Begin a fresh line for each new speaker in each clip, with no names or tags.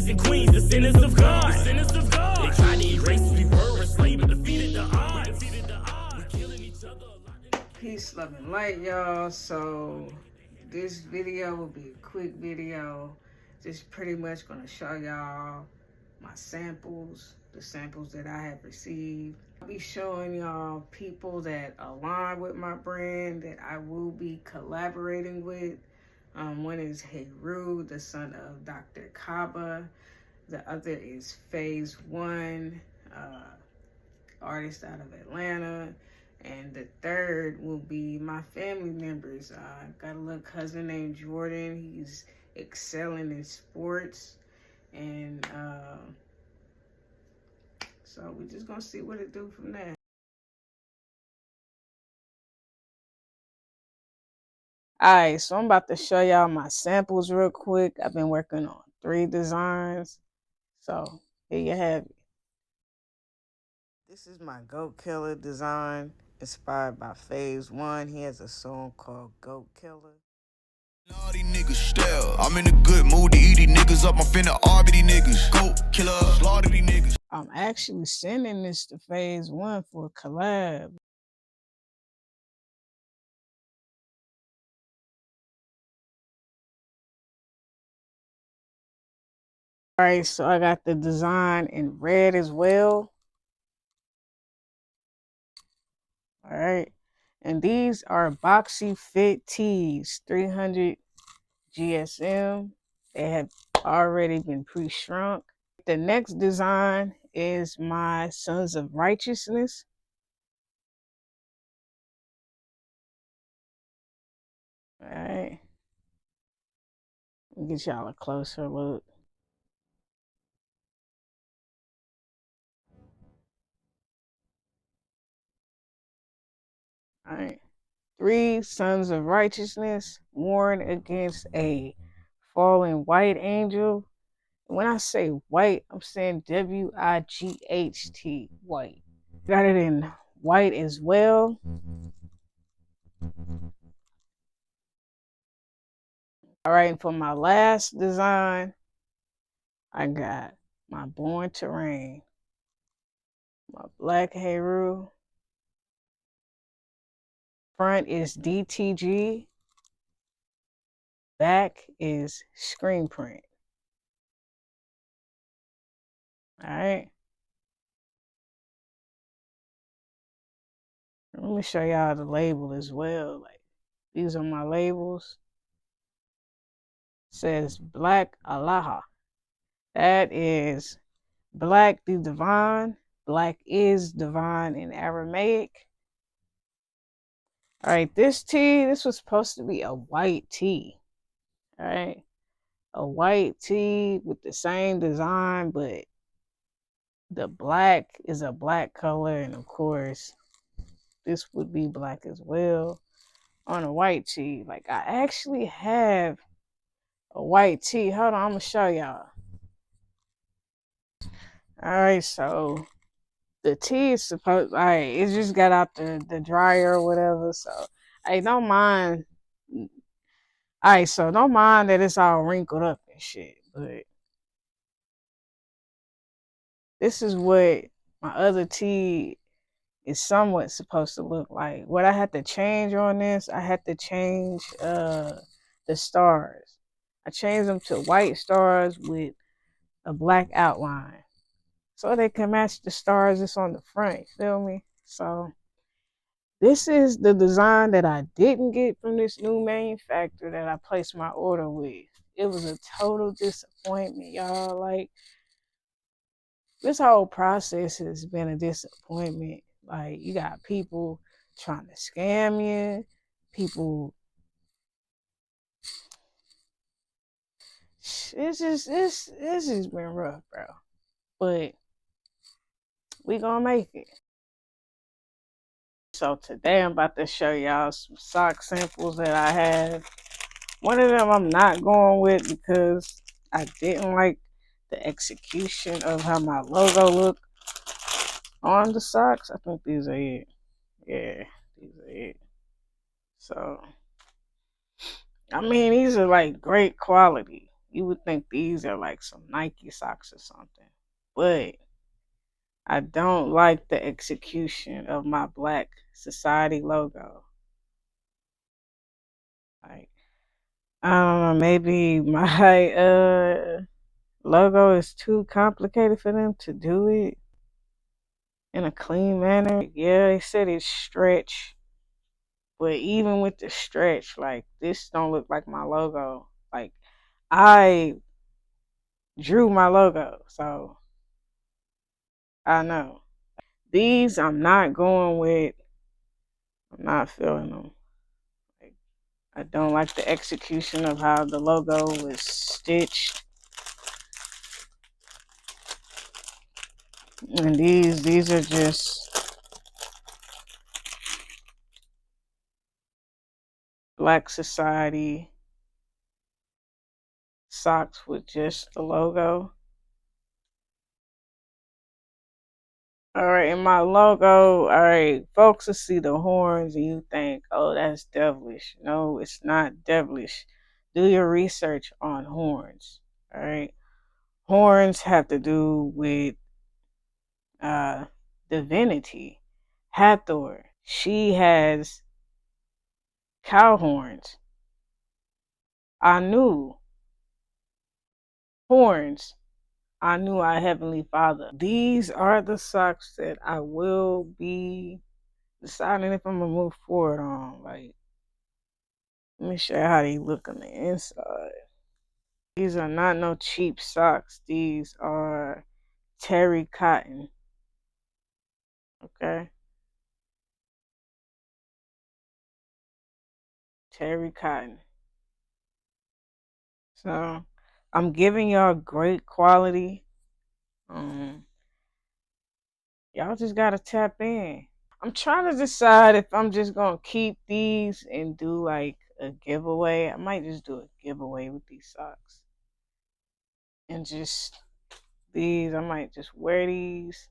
kings and queens, descendants of God. They tried to erase us, we were enslaved, but defeated the odds. We killing each other.
Peace, love, and light, y'all. So this video will be a quick video. Just pretty much gonna show y'all my samples, the samples that I have received. I'll be showing y'all people that align with my brand that I will be collaborating with. One is Heru, the son of Dr. Kaba. The other is Faise One, artist out of Atlanta. And the third will be my family members. I got a little cousin named Jordan. He's excelling in sports. And so we're just gonna see what it do from there. Alright, so I'm about to show y'all my samples real quick. I've been working on 3 designs. So here you have it. This is my Goat Killer design, inspired by Faise One. He has a song called Goat Killer.
All these niggas stale. I'm in a good mood to eat these niggas up. I'm finna arb these niggas. Goat killer, slaughter these niggas.
I'm actually sending this to Faise One for a collab. Alright, so I got the design in red as well. Alright, and these are boxy fit tees, 300 GSM. They have already been pre-shrunk. The next design is my Sons of Righteousness. Alright, let me get y'all a closer look. Alright, 3 Sons of Righteousness worn against a fallen white angel. When I say white, I'm saying WIGHT, white. Got it in white as well. Alright, and for my last design, I got my Born to Reign, my black Heru. Front is DTG, back is screen print. Alright. Let me show y'all the label as well. Like, these are my labels. It says Black Allah. That is Black the Divine. Black is divine in Aramaic. Alright, this tee, this was supposed to be a white tee. Alright. A white tee with the same design, but the black is a black color, and of course, this would be black as well on a white tee. Like, I actually have a white tee. Hold on, I'm gonna show y'all. Alright, so the tee is supposed, alright, it just got out the dryer or whatever, so hey, don't mind. Alright, so don't mind that it's all wrinkled up and shit, but this is what my other tee is somewhat supposed to look like. What I had to change on this, I had to change the stars. I changed them to white stars with a black outline, so they can match the stars that's on the front, you feel me? So this is the design that I didn't get from this new manufacturer that I placed my order with. It was a total disappointment, y'all. Like, this whole process has been a disappointment. Like, you got people trying to scam you, people. It's just been rough, bro. But we gonna make it. So today I'm about to show y'all some sock samples that I have. One of them I'm not going with because I didn't like the execution of how my logo looked on the socks. I think these are it. Yeah, these are it. So, I mean, these are like great quality. You would think these are like some Nike socks or something. But I don't like the execution of my BLAQK Society logo. Like, I don't know, maybe my logo is too complicated for them to do it in a clean manner. Yeah, they said it's stretch, but even with the stretch, like, this don't look like my logo. Like, I drew my logo, so I know. These I'm not going with. I'm not feeling them. Like, I don't like the execution of how the logo was stitched. And these are just BLAQK Society socks with just the logo. All right, in my logo, all right, folks will see the horns and you think, oh, that's devilish. No, it's not devilish. Do your research on horns. All right, horns have to do with uh, divinity. Hathor, she has cow horns. Anu, horns. Anu, our Heavenly Father. These are the socks that I will be deciding if I'm gonna move forward on. Like, let me show you how they look on the inside. These are not no cheap socks. These are terry cotton. Okay? Terry cotton. So, I'm giving y'all great quality. Y'all just gotta tap in. I'm trying to decide if I'm just gonna keep these and do like a giveaway. I might just do a giveaway with these socks. And just these, I might just wear these.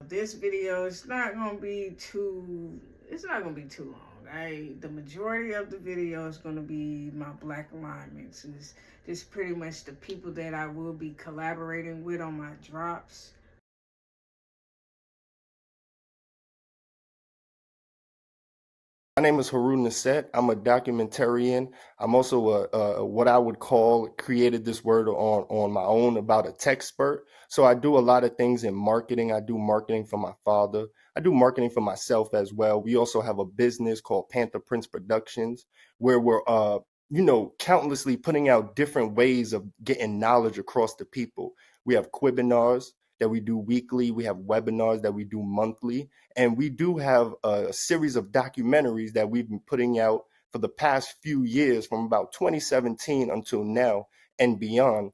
This video is not gonna be too. It's not gonna be too long. The majority of the video is gonna be my black alignments. Is just pretty much the people that I will be collaborating with on my drops.
My name is Heru Ne. I'm a documentarian. I'm also a what I would call created this word on my own about a tech expert. So I do a lot of things in marketing. I do marketing for my father. I do marketing for myself as well. We also have a business called Panther Prince Productions where we're countlessly putting out different ways of getting knowledge across the people. We have webinars that we do weekly. We have webinars that we do monthly. And we do have a series of documentaries that we've been putting out for the past few years from about 2017 until now and beyond.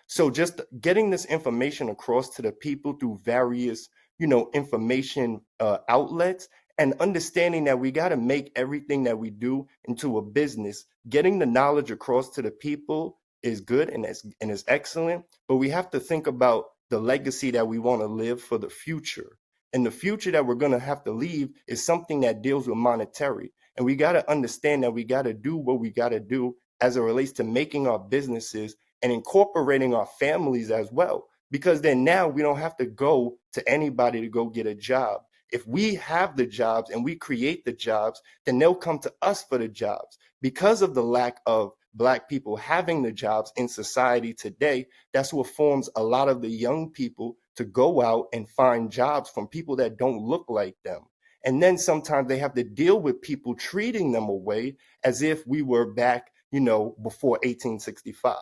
So just getting this information across to the people through various, information outlets and understanding that we got to make everything that we do into a business. Getting the knowledge across to the people is good and is excellent, but we have to think about the legacy that we want to live for the future. And the future that we're going to have to leave is something that deals with monetary. And we got to understand that we got to do what we got to do as it relates to making our businesses and incorporating our families as well. Because then now we don't have to go to anybody to go get a job. If we have the jobs and we create the jobs, then they'll come to us for the jobs. Because of the lack of Black people having the jobs in society today, that's what forms a lot of the young people to go out and find jobs from people that don't look like them. And then sometimes they have to deal with people treating them away as if we were back, before 1865,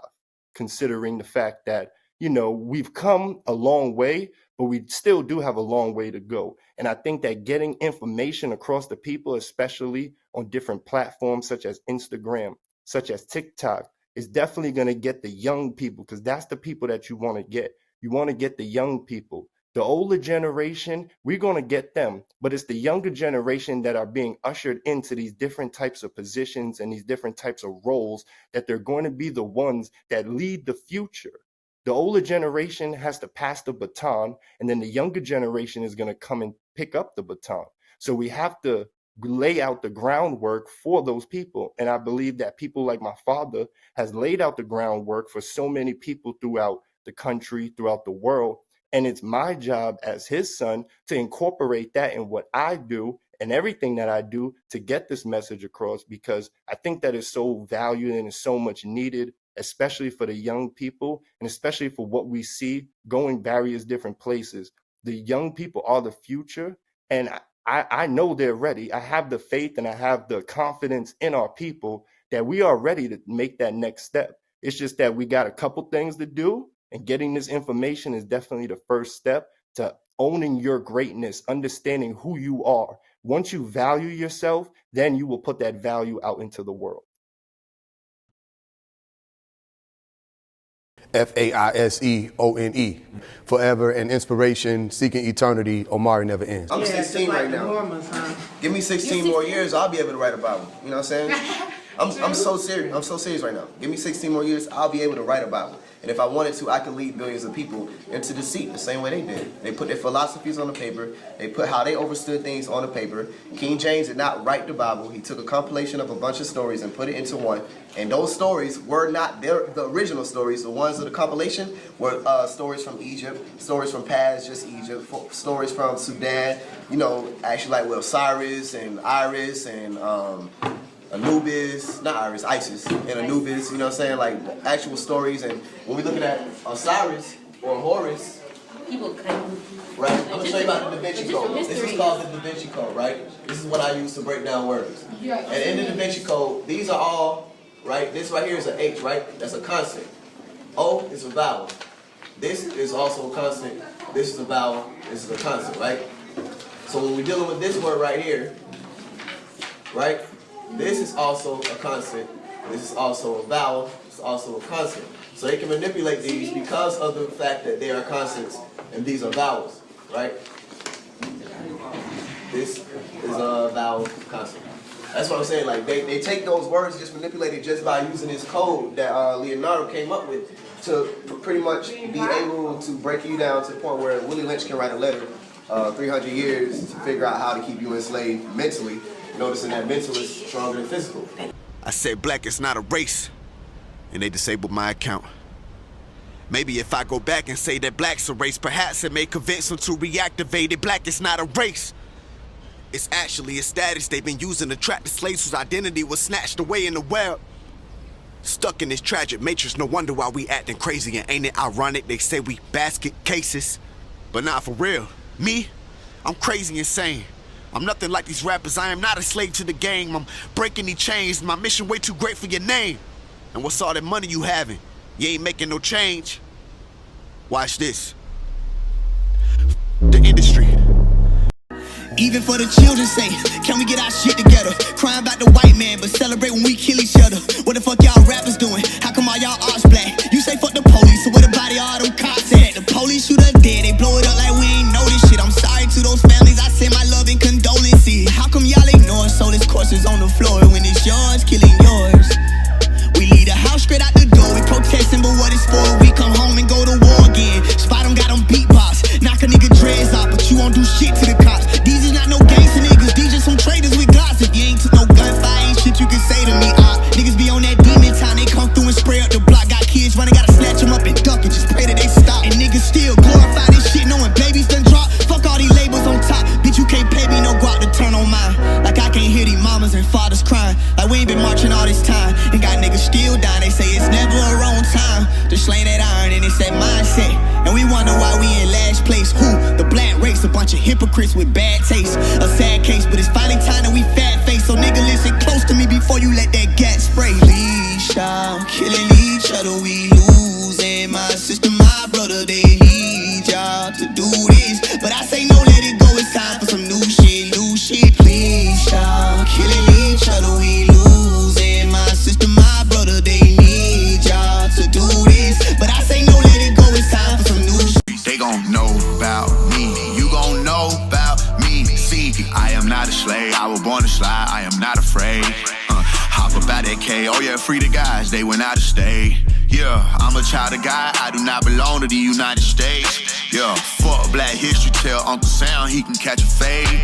considering the fact that, we've come a long way, but we still do have a long way to go. And I think that getting information across the people, especially on different platforms such as Instagram, such as TikTok, is definitely going to get the young people, because that's the people that you want to get. You want to get the young people The older generation, we're going to get them, but it's the younger generation that are being ushered into these different types of positions and these different types of roles that they're going to be the ones that lead the future. The older generation has to pass the baton, and then the younger generation is going to come and pick up the baton. So we have to lay out the groundwork for those people. And I believe that people like my father has laid out the groundwork for so many people throughout the country, throughout the world. And it's my job as his son to incorporate that in what I do and everything that I do to get this message across, because I think that is so valued and is so much needed, especially for the young people and especially for what we see going various different places. The young people are the future, and I know they're ready. I have the faith and I have the confidence in our people that we are ready to make that next step. It's just that we got a couple things to do, and getting this information is definitely the first step to owning your greatness, understanding who you are. Once you value yourself, then you will put that value out into the world.
FAISEONE. Forever and inspiration, seeking eternity, Omari never ends.
I'm 16
like
right
the
now.
Mormons, huh?
Give me 16 more years, I'll be able to write a Bible. You know what I'm saying? I'm so serious. I'm so serious right now. Give me 16 more years, I'll be able to write a Bible. And if I wanted to, I could lead billions of people into deceit the same way they did. They put their philosophies on the paper. They put how they understood things on the paper. King James did not write the Bible. He took a compilation of a bunch of stories and put it into one. And those stories were not the original stories. The ones of the compilation were stories from Egypt, stories from past just Egypt, stories from Sudan, you know, actually like with Osiris and Iris and Anubis, not Iris, Isis, and Anubis, you know what I'm saying? Like actual stories. And when we're looking at Osiris or Horus, right? I'm gonna show you about the Da Vinci Code. This is called the Da Vinci Code, right? This is what I use to break down words. And in the Da Vinci Code, these are all, right? This right here is an H, right? That's a consonant. O is a vowel. This is also a consonant. This is a vowel. This is a consonant, right? So when we're dealing with this word right here, right? This is also a consonant. This is also a vowel. It's also a consonant. So they can manipulate these because of the fact that they are consonants and these are vowels, right? This is a vowel consonant. That's what I'm saying. Like they take those words, just manipulate it just by using this code that Leonardo came up with to pretty much be able to break you down to the point where Willie Lynch can write a letter 300 years to figure out how to keep you enslaved mentally. Noticing that mental is stronger than physical.
I said black is not a race, and they disabled my account. Maybe if I go back and say that black's a race, perhaps it may convince them to reactivate it. Black is not a race. It's actually a status they've been using to trap the slaves whose identity was snatched away in the web. Stuck in this tragic matrix, no wonder why we acting crazy. And ain't it ironic they say we basket cases? But not for real. Me? I'm crazy insane. I'm nothing like these rappers. I am not a slave to the game. I'm breaking these chains. My mission way too great for your name. And what's all that money you having? You ain't making no change. Watch this. The industry.
Even for the children's sake, can we get our shit together? Crying about the white man, but celebrate when we kill each other. What the fuck y'all rappers doing? How come all y'all arts black? You say fuck the police, so what about all them cops at? The police shoot us dead, they blow it up like we ain't know this shit. I'm sorry to those families, I send my love and condolences. How come y'all ignore so this course is on the floor when it's yours, killing yours? We leave the house straight out the door, we protesting, but what it's for? We come home and go to war again. Spot them, got them beatbox, knock a nigga dreads off, but you won't do shit to the cops. These is not no gangsta niggas, these just some traitors with glocks. If you ain't took no gunfire, ain't shit you can say to me. Niggas be on that demon time, they come through and spray up the block. Got kids running, gotta snatch them up and duck and just pray that they stop. And niggas still glorify this shit, knowing babies done drop. Fuck all these labels on top, bitch you can't pay me no guap to turn on mine. Like I can't hear these mamas and fathers crying, like we ain't been marching all this time. And got niggas still dying, they say it's never a wrong time to slang that iron, and it's that mindset. And we wonder why we in last place. Who? The black race, a bunch of hypocrites with bad taste. A sad case, but it's finally time that we fat face. So nigga listen close to me before you let that gas spray. Leash out, killing each other, we losing. My sister, my brother, they need y'all to do this, but I say no, let it go, it's time for some new shit, please y'all. Killing each other, we losing. My sister, my brother, they need y'all to do this, but I say no, let it go, it's time for some new shit.
They gon' know about
not a slave. I was born to slide, I am not afraid. Hop about that K, oh yeah, free the guys, they went out of state. Yeah, I'm a child of God, I do not belong to the United States. Yeah, fuck Black History, tell Uncle Sam he can catch a fade.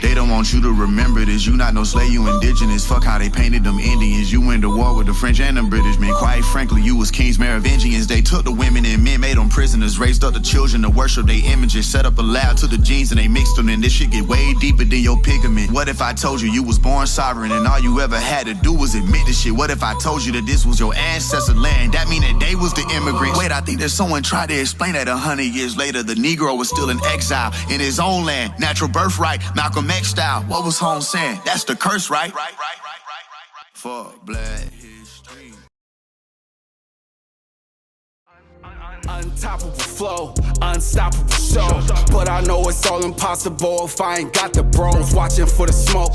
They don't want you to remember this. You not no slave, you indigenous. Fuck how they painted them Indians. You went to war with the French and the British, man. Quite frankly, you was kings, Merovingians. They took the women and men, made them prisoners. Raised up the children to worship their images. Set up a lab to the genes and they mixed them. And this shit get way deeper than your pigment. What if I told you was born sovereign and all you ever had to do was admit this shit? What if I told you that this was your ancestor land? That mean that they was the immigrants. Wait, I think that someone tried to explain that 100 years later. The Negro was still in exile in his own land. Natural birthright, Malcolm X style. What was Holmes saying? That's the curse, right? For Black history.
Untoppable flow, unstoppable show. But I know it's all impossible if I ain't got the bros watching for the smoke,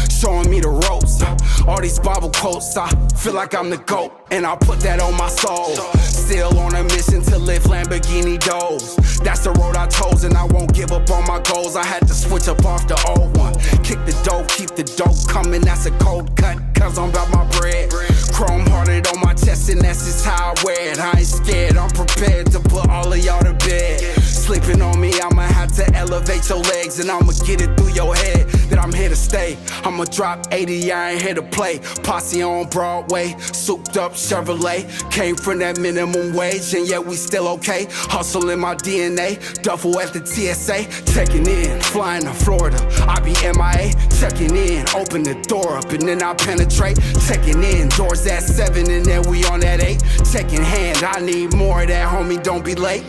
showing me the ropes. All these Bible quotes, I feel like I'm the GOAT, and I'll put that on my soul. Still on a mission to live Lamborghini doors. That's the road I chose, and I won't give up on my goals. I had to switch up off the old one. Kick the dope, keep the dope coming. That's a cold cut, cause I'm about my bread. Chrome hearted on my chest, and that's just how I wear it. I ain't scared, I'm prepared to put all of y'all to bed. Sleeping on me, I'ma have to elevate your legs, and I'ma get it through your head that I'm here to stay. I'ma drop 80, I ain't here to play. Posse on Broadway, souped up Chevrolet. Came from that minimum wage, and yet we still okay. Hustle in my DNA, duffel at the TSA. Checking in, flying to Florida, I be MIA. Checking in, open the door up, and then I penetrate. Checking in, doors at 7, and then we on at 8. Checking hand, I need more of that, homie, don't be late.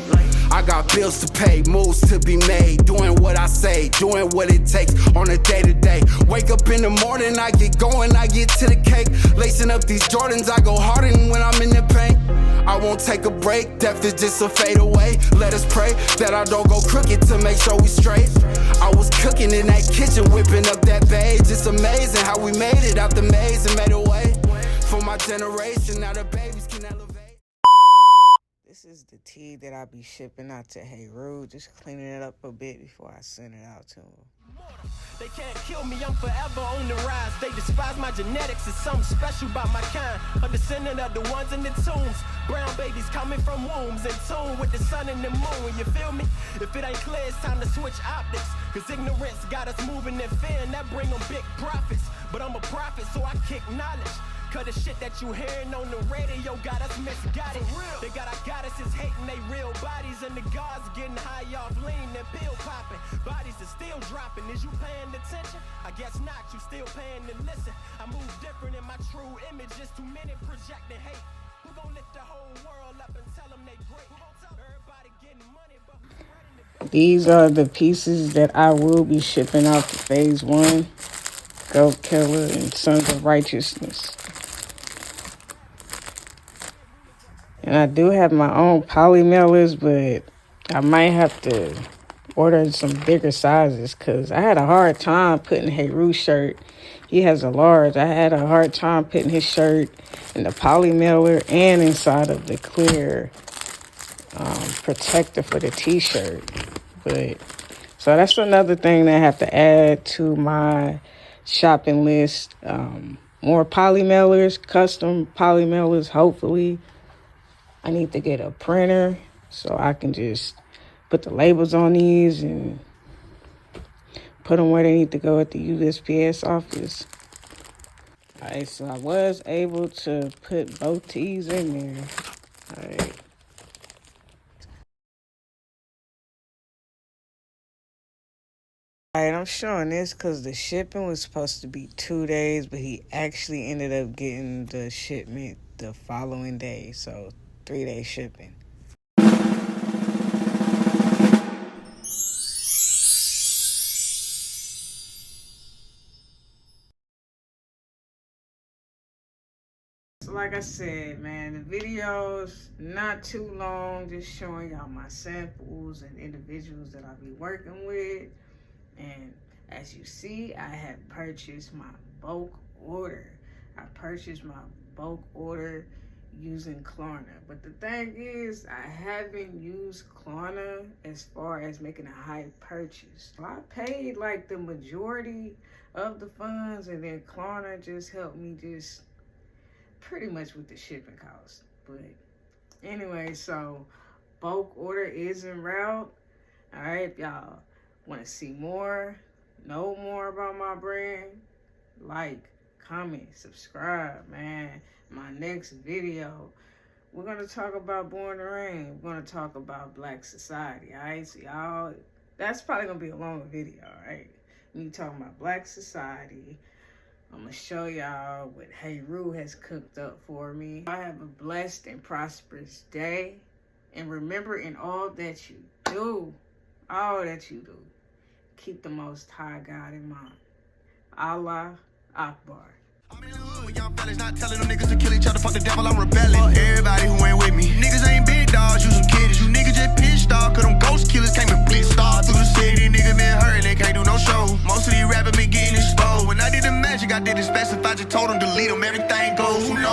I got bills to pay, moves to be made. Doing what I say, doing what it takes on a day-to-day. Wake up in the morning, I get going, I get to the cake. Lacing up these Jordans, I go harder when I'm in the paint. I won't take a break, death is just a fade away. Let us pray that I don't go crooked to make sure we straight. I was cooking in that kitchen, whipping up that beige. It's amazing how we made it out the maze and made a way. For my generation, now the babies can elevate.
This is the tea that I be shipping out to Heru, just cleaning it up a bit before I send it out to him.
They can't kill me, I'm forever on the rise. They despise my genetics, it's something special about my kind. A descendant of the ones in the tombs. Brown babies coming from wombs, in tune with the sun and the moon, you feel me? If it ain't clear, it's time to switch optics. Cause ignorance got us moving in fear, and that bring them big profits. But I'm a prophet, so I kick knowledge. Cause the shit that you hearing on the radio got us misguided. They got our goddesses hating they real bodies, and the gods getting high off lean and pill popping. Bodies are still dropping. Is you paying attention? I guess not. You still paying to listen. I move different in my true image. Just too many projecting hate. Who gon' lift the whole world up and tell them they great? Everybody getting money, but who's running the...
These are the pieces that I will be shipping out to Faise One, Goat Killer, and Sons of Righteousness. And I do have my own poly mailers, but I might have to order some bigger sizes because I had a hard time putting Heru's shirt. He has a large. I had a hard time putting his shirt in the poly mailer and inside of the clear protector for the t-shirt. But so that's another thing that I have to add to my shopping list. More poly mailers, custom poly mailers, hopefully. I need to get a printer so I can just put the labels on these and put them where they need to go at the USPS office. All right, so I was able to put both tees in there. All right. All right, I'm showing this because the shipping was supposed to be 2 days, but he actually ended up getting the shipment the following day. So 3-day shipping. So like I said, man, the video's not too long, just showing y'all my samples and individuals that I'll be working with. And as you see, I have purchased my bulk order. I purchased my bulk order using Klarna. But the thing is, I haven't used Klarna as far as making a high purchase. I paid like the majority of the funds, and then Klarna just helped me just pretty much with the shipping costs. But anyway, so bulk order is en route. All right, if y'all want to see more, know more about my brand, like, comment, subscribe, man. My next video, we're going to talk about Born to Reign. We're going to talk about BLAQK Society, all right? So y'all, that's probably going to be a longer video, all right? Me talking about BLAQK Society. I'm going to show y'all what Heru has cooked up for me. I have a blessed and prosperous day. And remember, in all that you do, keep the Most High God in mind. Allah Akbar.
I'm in the hood with young fellas, not telling them niggas to kill each other. Fuck the devil, I'm rebelling. Fuck everybody who ain't with me. Niggas ain't big dogs, you some kiddies. You niggas just pissed off, cause them ghost killers came and blitzed off through the city. Niggas been hurting, they can't do no show. Most of these rappers been getting exposed. When I did the magic, I did it specified. Just told them delete them, everything goes. Who knows?